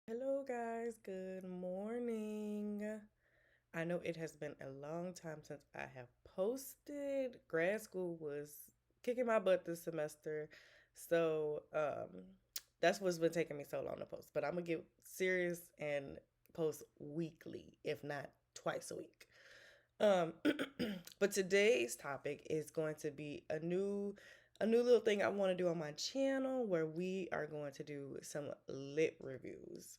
Hello, guys. Good morning. I know it has been a long time since I have posted. Grad school was kicking my butt this semester. So that's what's been taking me so long to post. But I'm going to get serious and post weekly, if not twice a week. Um, but today's topic is going to be a new little thing I want to do on my channel where we are going to do some lit reviews.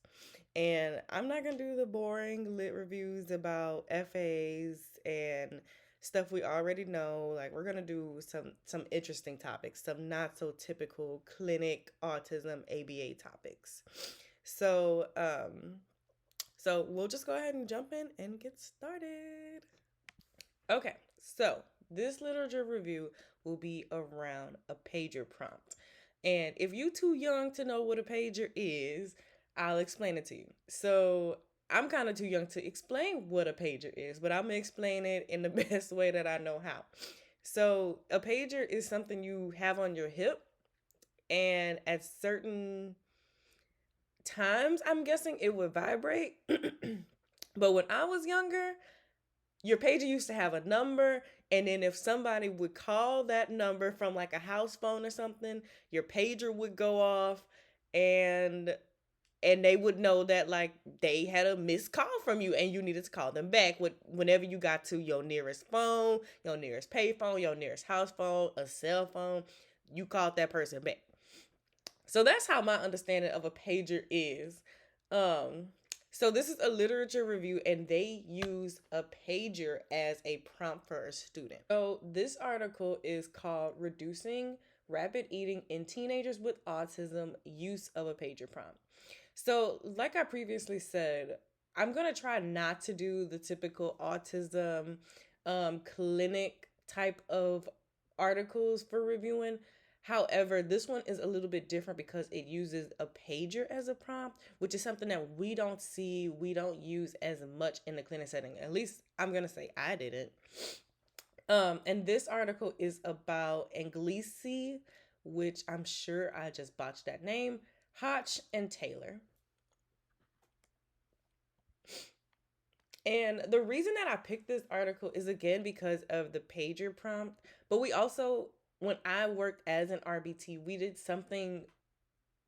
And I'm not gonna do the boring lit reviews about FAs and stuff we already know. Like we're gonna do some interesting topics, some not so typical clinic autism ABA topics. So so we'll just go ahead and jump in and get started. Okay, so this literature review will be around a pager prompt. And if you too young to know what a pager is, I'll explain it to you. So I'm kind of too young to explain what a pager is, but I'm gonna explain it in the best way that I know how. So a pager is something you have on your hip, and at certain times, I'm guessing it would vibrate. But when I was younger, your pager used to have a number, and then if somebody would call that number from like a house phone or something, your pager would go off, and they would know that like they had a missed call from you and you needed to call them back whenever you got to your nearest phone, your nearest payphone, your nearest house phone, a cell phone, you called that person back. So that's how my understanding of a pager is. Um, so this is a literature review, and they use a pager as a prompt for a student. So this article is called "Reducing Rapid Eating in Teenagers with Autism: Use of a Pager Prompt." So, like I previously said, I'm gonna try not to do the typical autism clinic type of articles for reviewing. However, this one is a little bit different because it uses a pager as a prompt, which is something that we don't use as much in the clinic setting. At least I'm gonna say I didn't. And this article is about Anglesea, which I'm sure I just botched that name, Hotch and Taylor. And the reason that I picked this article is again because of the pager prompt. But we also, when I worked as an RBT, we did something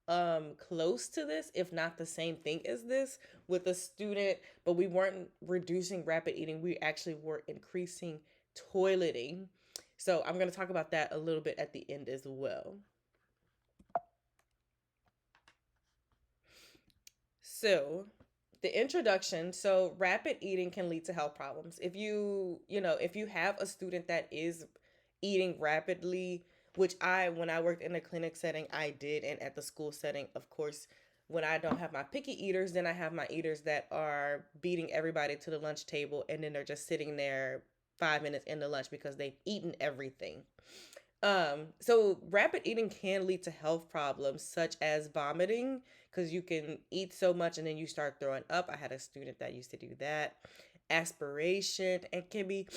close to this, if not the same thing as this, with a student, but we weren't reducing rapid eating. We actually were increasing toileting. So I'm going to talk about that a little bit at the end as well. So, the introduction. So, rapid eating can lead to health problems. If you have a student that is eating rapidly, which when I worked in a clinic setting, I did, and at the school setting, of course, when I don't have my picky eaters, then I have my eaters that are beating everybody to the lunch table, and then they're just sitting there 5 minutes into lunch because they've eaten everything. So rapid eating can lead to health problems such as vomiting because you can eat so much and then you start throwing up. I had a student that used to do that. Aspiration, and can be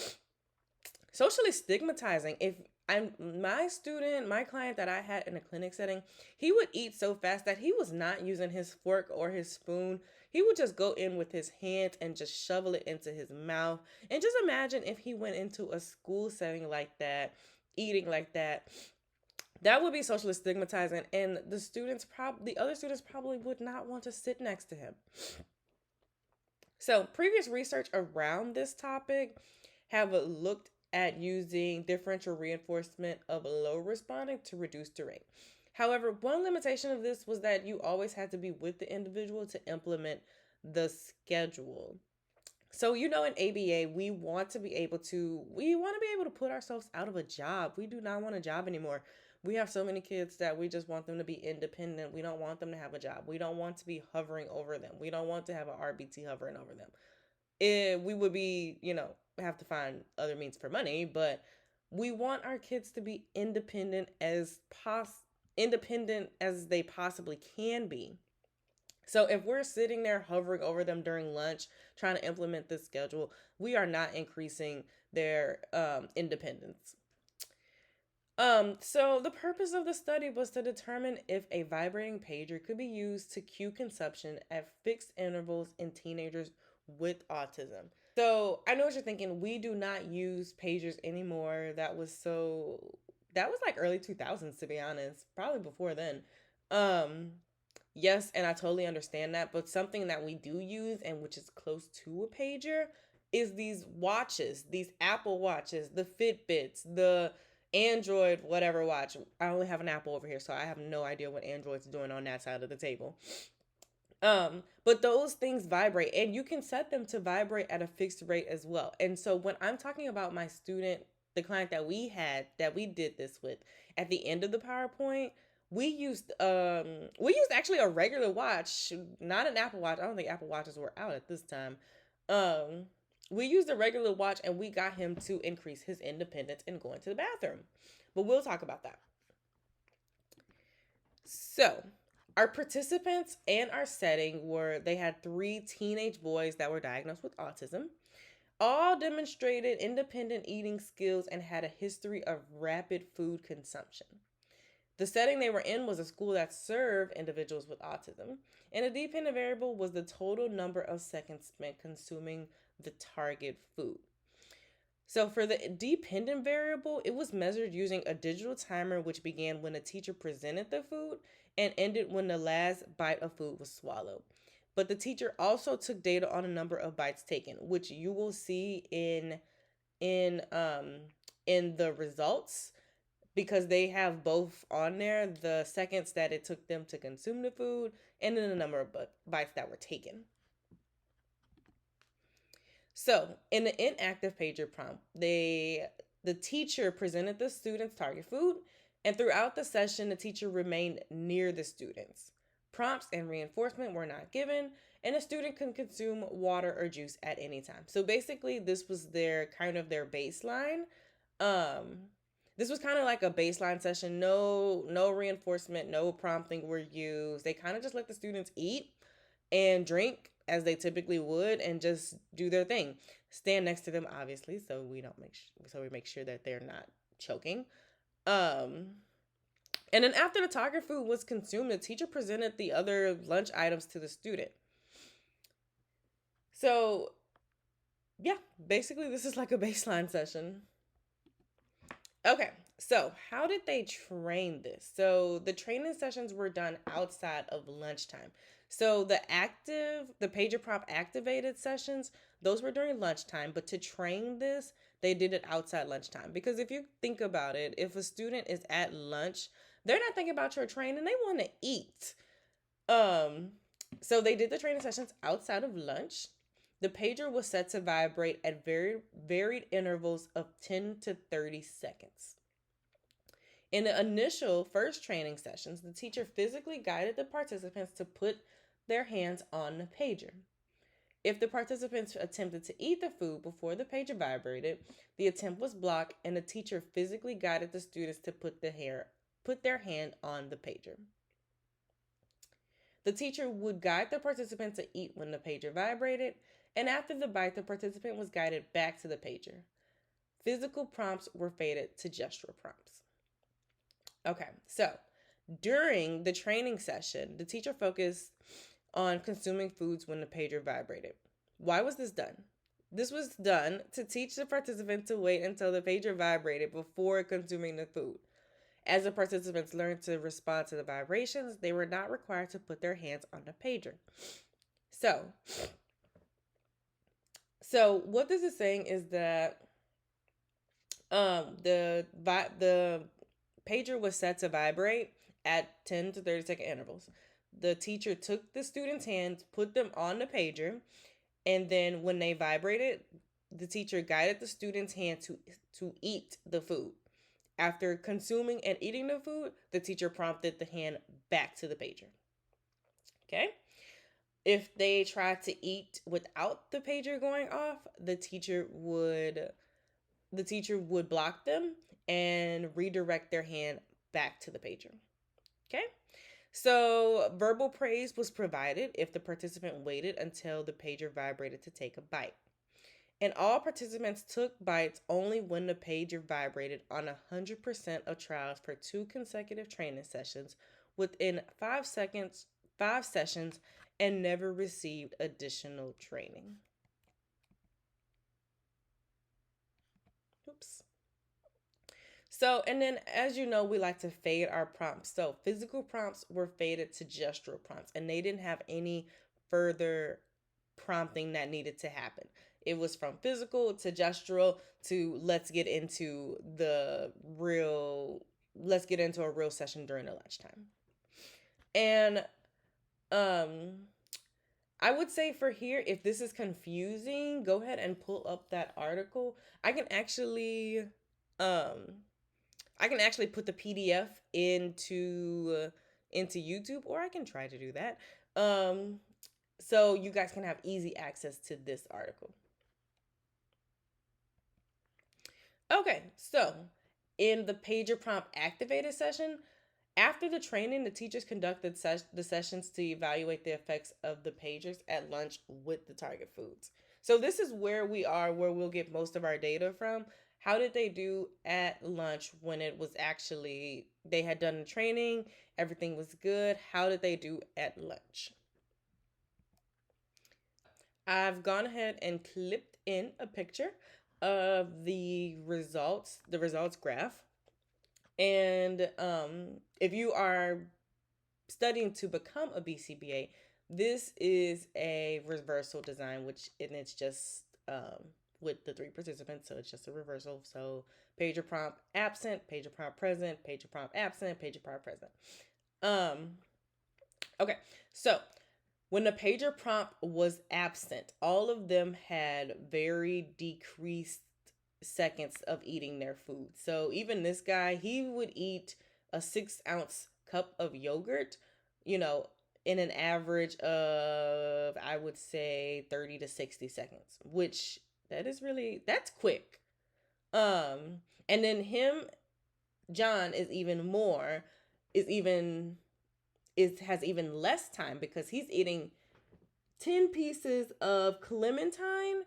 socially stigmatizing. If I'm my student, my client that I had in a clinic setting, he would eat so fast that he was not using his fork or his spoon. He would just go in with his hands and just shovel it into his mouth. And just imagine if he went into a school setting like that, eating like that. That would be socially stigmatizing, and the other students probably would not want to sit next to him. So, previous research around this topic have looked at using differential reinforcement of low responding to reduce the rate. However, one limitation of this was that you always had to be with the individual to implement the schedule. So, in ABA, we want to be able to put ourselves out of a job. We do not want a job anymore. We have so many kids that we just want them to be independent. We don't want them to have a job. We don't want to be hovering over them. We don't want to have an RBT hovering over them. We would be, have to find other means for money, but we want our kids to be independent as they possibly can be. So if we're sitting there hovering over them during lunch, trying to implement this schedule, we are not increasing their independence. So the purpose of the study was to determine if a vibrating pager could be used to cue consumption at fixed intervals in teenagers with autism. So I know what you're thinking. We do not use pagers anymore. That was like early 2000s to be honest. Probably before then. Um yes, and I totally understand that, but something that we do use and which is close to a pager is these watches, these Apple watches, the Fitbits, the Android whatever watch. I only have an Apple over here, so I have no idea what Android's doing on that side of the table. But those things vibrate and you can set them to vibrate at a fixed rate as well. And so when I'm talking about my student, the client that we had that we did this with, at the end of the PowerPoint, we used actually a regular watch, not an Apple Watch. I don't think Apple Watches were out at this time. Um we used a regular watch and we got him to increase his independence in going to the bathroom. But we'll talk about that. So, our participants and our setting were they had three teenage boys that were diagnosed with autism. All demonstrated independent eating skills and had a history of rapid food consumption. The setting they were in was a school that served individuals with autism, and a dependent variable was the total number of seconds spent consuming the target food. So for the dependent variable, it was measured using a digital timer which began when the teacher presented the food and ended when the last bite of food was swallowed. But the teacher also took data on a number of bites taken, which you will see in um in the results because they have both on there the seconds that it took them to consume the food and then the number of bites that were taken. So, in the inactive pager prompt, the teacher presented the students target food, and throughout the session, the teacher remained near the students. Prompts and reinforcement were not given, and a student can consume water or juice at any time. So basically, this was their kind of their baseline. Um, this was kind of like a baseline session. No reinforcement, no prompting were used. They kind of just let the students eat and drink as they typically would and just do their thing. Stand next to them obviously so we make sure that they're not choking. Um and then after the target food was consumed, the teacher presented the other lunch items to the student. So, yeah, basically this is like a baseline session. Okay, so how did they train this? So the training sessions were done outside of lunchtime. So the pager prompt activated sessions, those were during lunchtime, but to train this, they did it outside lunchtime. Because if you think about it, if a student is at lunch, they're not thinking about your training, they want to eat. Um, so they did the training sessions outside of lunch. The pager was set to vibrate at very varied intervals of 10 to 30 seconds. In the initial first training sessions, the teacher physically guided the participants to put their hands on the pager. If the participants attempted to eat the food before the pager vibrated, the attempt was blocked and the teacher physically guided the students to put their hand on the pager. The teacher would guide the participant to eat when the pager vibrated, and after the bite, the participant was guided back to the pager. Physical prompts were faded to gestural prompts. Okay, so during the training session, the teacher focused on consuming foods when the pager vibrated. Why was this done? This was done to teach the participant to wait until the pager vibrated before consuming the food. As the participants learned to respond to the vibrations, they were not required to put their hands on the pager. So what this is saying is that the pager was set to vibrate at 10 to 30 second intervals. The teacher took the student's hands, put them on the pager, and then when they vibrated, the teacher guided the student's hand to eat the food. After consuming and eating the food, the teacher prompted the hand back to the pager. Okay? If they tried to eat without the pager going off, the teacher would block them and redirect their hand back to the pager. Okay? So, verbal praise was provided if the participant waited until the pager vibrated to take a bite. And all participants took bites only when the pager vibrated on 100% of trials for 2 consecutive training sessions within 5 seconds, 5 sessions, and never received additional training. Oops. So, and then as you know, we like to fade our prompts. So, physical prompts were faded to gestural prompts, and they didn't have any further prompting that needed to happen. It was from physical to gestural to let's get into a real session during the lunchtime. And um I would say for here, if this is confusing, go ahead and pull up that article. I can actually um I can actually put the PDF into YouTube, or I can try to do that. So you guys can have easy access to this article. Okay, so in the pager prompt activated session, after the training, the teachers conducted the sessions to evaluate the effects of the pagers at lunch with the target foods. So this is where we are, where we'll get most of our data from. How did they do at lunch when it was actually, they had done the training, everything was good? How did they do at lunch? I've gone ahead and clipped in a picture of the results graph. And if you are studying to become a BCBA, this is a reversal design, and it's just with the 3 participants, so it's just a reversal. So pager prompt absent, pager prompt present, pager prompt absent, pager prompt present. Okay, so when the pager prompt was absent, all of them had very decreased seconds of eating their food. So even this guy, he would eat a 6 ounce cup of yogurt, you know, in an average of, I would say, 30 to 60 seconds, which that's quick. And then John is even, has even less time because he's eating 10 pieces of clementine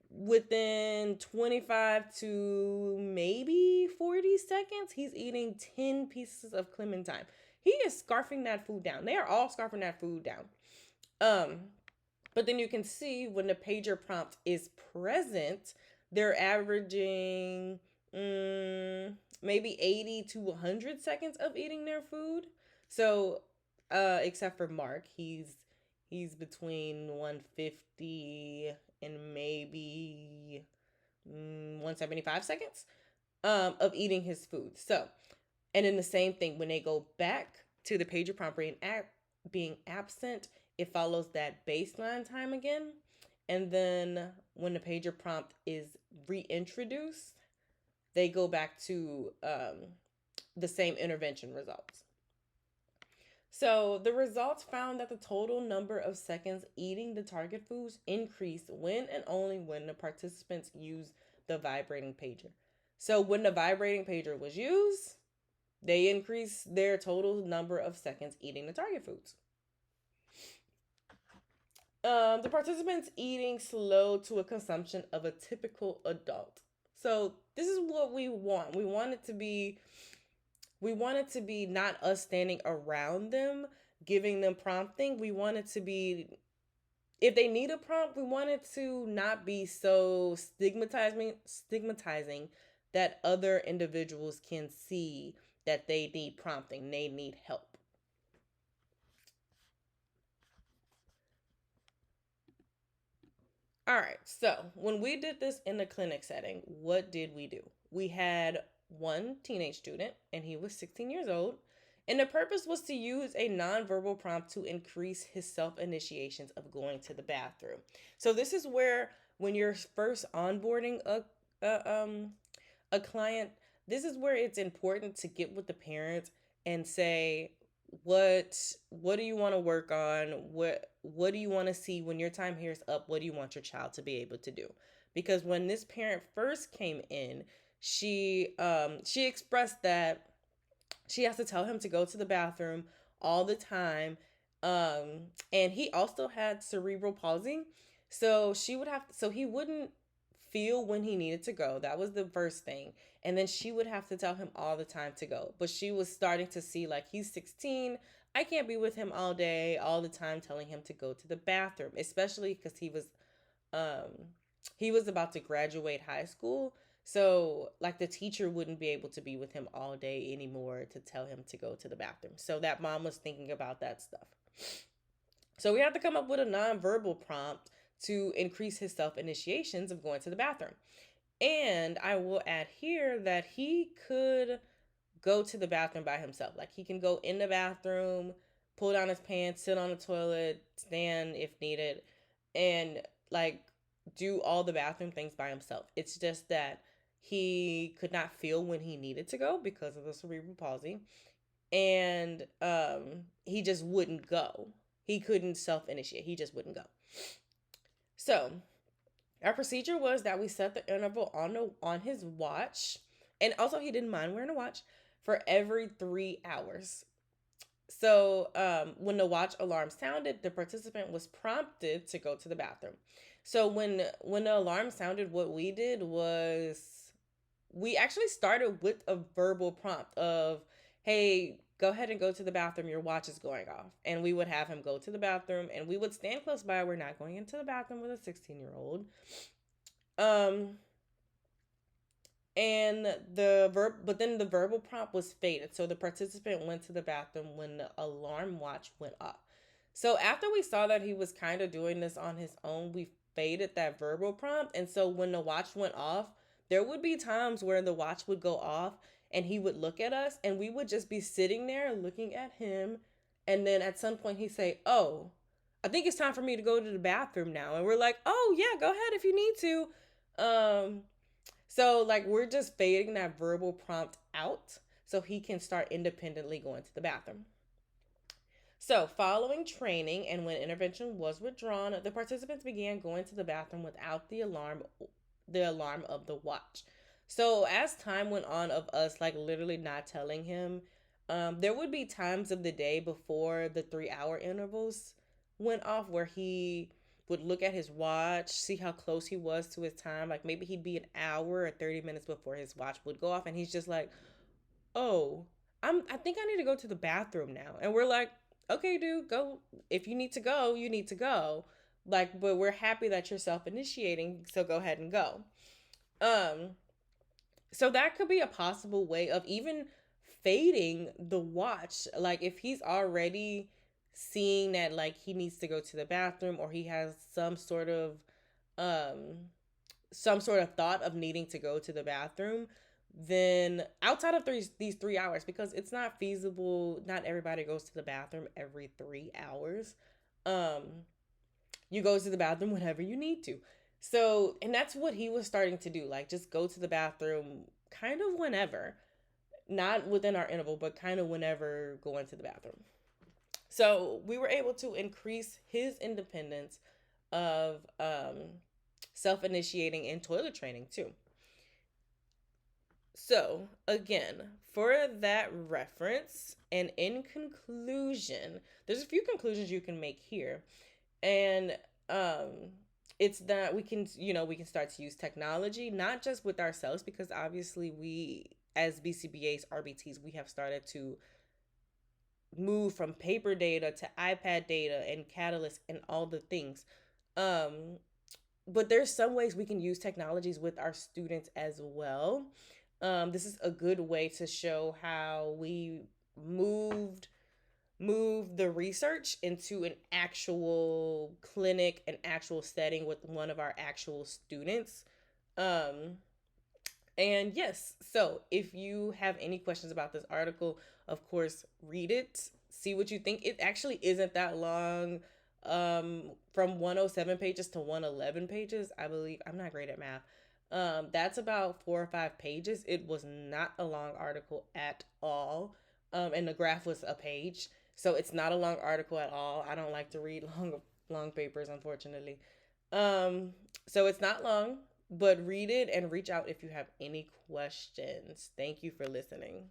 within 25 to maybe 40 seconds. He's eating 10 pieces of clementine. He is scarfing that food down. They are all scarfing that food down. But then you can see when the pager prompt is present, they're averaging maybe 80 to 100 seconds of eating their food. So, except for Mark, he's between 150 and maybe 175 seconds of eating his food. So, and then the same thing when they go back to the pager prompt being absent, it follows that baseline time again. And then when the pager prompt is reintroduced, they go back to the same intervention results. So the results found that the total number of seconds eating the target foods increased when and only when the participants used the vibrating pager. So when the vibrating pager was used, they increased their total number of seconds eating the target foods. The participants eating slowed to a consumption of a typical adult. So this is what we want. We want it to be not us standing around them giving them prompting. We want it to be, if they need a prompt, we want it to not be so stigmatizing that other individuals can see that they need prompting, they need help. All right, so when we did this in the clinic setting, what did we do? We had one teenage student, and he was 16 years old, and the purpose was to use a nonverbal prompt to increase his self initiations of going to the bathroom. So this is where, when you're first onboarding a client, this is where it's important to get with the parents and say, what do you want to work on? What do you want to see when your time here is up? What do you want your child to be able to do? Because when this parent first came in, she expressed that she has to tell him to go to the bathroom all the time. And he also had cerebral palsy. So he wouldn't feel when he needed to go. That was the first thing. And then she would have to tell him all the time to go. But she was starting to see, like, he's 16. I can't be with him all day, all the time, telling him to go to the bathroom, especially because um, he was about to graduate high school. So, like, the teacher wouldn't be able to be with him all day anymore to tell him to go to the bathroom. So, that mom was thinking about that stuff. So, we had to come up with a nonverbal prompt to increase his self initiations of going to the bathroom. And I will add here that he could go to the bathroom by himself. Like, he can go in the bathroom, pull down his pants, sit on the toilet, stand if needed, and like do all the bathroom things by himself. It's just that he could not feel when he needed to go because of the cerebral palsy, and he just wouldn't go. He couldn't self initiate. He just wouldn't go. So our procedure was that we set the interval on his watch, and also he didn't mind wearing a watch for every 3 hours. So when the watch alarm sounded, the participant was prompted to go to the bathroom. So when the alarm sounded, what we did was we actually started with a verbal prompt of, "Hey, go ahead and go to the bathroom. Your watch is going off." And we would have him go to the bathroom, and we would stand close by. We're not going into the bathroom with a 16-year-old. Um, and but then the verbal prompt was faded, so the participant went to the bathroom when the alarm watch went off. So after we saw that he was kind of doing this on his own, we faded that verbal prompt, and so when the watch went off, there would be times where the watch would go off and he would look at us, and we would just be sitting there looking at him, and then at some point he'd say, "Oh, I think it's time for me to go to the bathroom now." And we're like, "Oh yeah, go ahead if you need to." So, like, we're just fading that verbal prompt out so he can start independently going to the bathroom. So, following training and when intervention was withdrawn, the participants began going to the bathroom without the alarm of the watch. So, as time went on of us like literally not telling him, there would be times of the day before the 3 hour intervals went off where he would look at his watch, see how close he was to his time. Like, maybe he'd be an hour or 30 minutes before his watch would go off, and he's just like, "Oh, I think I need to go to the bathroom now." And we're like, "Okay, dude, go. If you need to go, you need to go." Like, but we're happy that you're self-initiating, so go ahead and go. Um, so that could be a possible way of even fading the watch. Like, if he's already seeing that like he needs to go to the bathroom, or he has um some sort of thought of needing to go to the bathroom, then outside of these 3 hours, because it's not feasible, not everybody goes to the bathroom every 3 hours. Um, you go to the bathroom whenever you need to. So, and that's what he was starting to do, like just go to the bathroom kind of whenever, not within our interval, but kind of whenever going to the bathroom. So we were able to increase his independence of self initiating and toilet training too. So, again, for that reference and in conclusion, there's a few conclusions you can make here. And it's that we can start to use technology not just with ourselves, because obviously we as BCBAs, RBTs, we have started to move from paper data to iPad data and Catalyst and all the things. Um, but there's some ways we can use technologies with our students as well. This is a good way to show how we moved move the research into an actual clinic, an actual setting with one of our actual students. Um, and yes, so if you have any questions about this article, of course, read it, see what you think. It actually isn't that long. From 107 pages to 111 pages, I believe. I'm not great at math. That's about 4 or 5 pages. It was not a long article at all. And the graph was a page. So it's not a long article at all. I don't like to read long papers, unfortunately. Um, so it's not long, but read it and reach out if you have any questions. Thank you for listening.